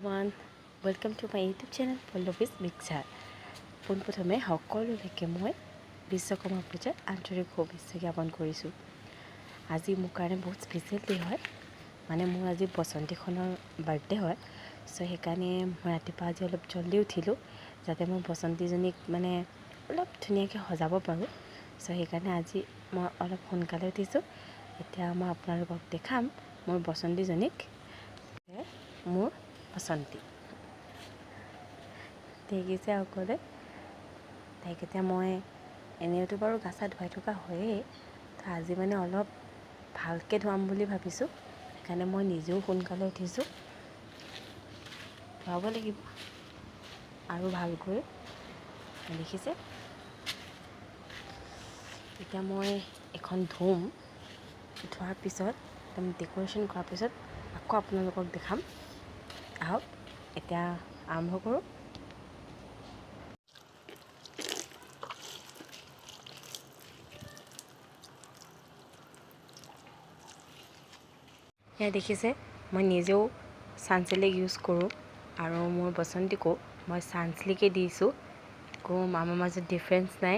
everyone, welcome to my YouTube channel Pollovis Mixer. পোনপ্ৰথমে সকলোলৈকে মই বিশ্বকৰ্মা পূজাৰ আন্তৰিক শুভেচ্ছা জ্ঞাপন কৰিছোঁ। আজি মোৰ কাৰণে বহুত স্পেচিয়েল ডে হয়, মানে মোৰ আজি বসন্তীখনৰ বাৰ্থডে হয়। সো সেইকাৰণে মই ৰাতিপুৱা আজি অলপ জলদি উঠিলোঁ, যাতে মই বসন্তীজনীক মানে অলপ ধুনীয়াকৈ সজাব পাৰোঁ। সো সেইকাৰণে আজি মই অলপ সোনকালে উঠিছোঁ। এতিয়া মই আপোনালোকক দেখাম মোৰ বসন্তীজনীক। মোৰ বসন্তী দেখিছে সকলোৱে। তাইক এতিয়া মই এনেওতো বাৰু গা চা ধুৱাই থকা হয়েই, তো আজি মানে অলপ ভালকৈ ধুৱাম বুলি ভাবিছোঁ। সেইকাৰণে মই নিজেও সোনকালে উঠিছোঁ, ধুৱাব লাগিব আৰু ভালকৈ। দেখিছে, এতিয়া মই এখন ধুম, ধোৱাৰ পিছত একদম ডেক'ৰেশ্যন কৰাৰ পিছত আকৌ আপোনালোকক দেখাম। আহক এতিয়া আৰম্ভ কৰোঁ। এয়া দেখিছে, মই নিজেও চানচিল্ক ইউজ কৰোঁ আৰু মোৰ বসন্তীকো মই চানচিল্কে দিছোঁ। একো আমাৰ মাজত ডিফাৰেঞ্চ নাই।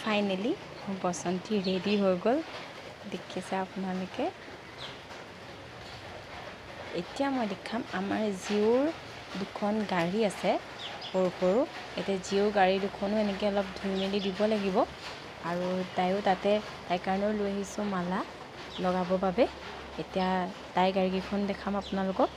ফাইনেলি বসন্তী ৰেডি হৈ গ'ল, দেখিছে আপোনালোকে। এতিয়া মই দেখাম আমাৰ জিঅ'ৰ দুখন গাড়ী আছে সৰু সৰু। এতিয়া জিঅ'ৰ গাড়ী দুখনো এনেকৈ অলপ ধুই মেলি দিব লাগিব, আৰু তাইৰ কাৰণেও লৈ আহিছোঁ মালা লগাবৰ বাবে। এতিয়া তাইৰ গাড়ীকেইখন দেখাম আপোনালোকক।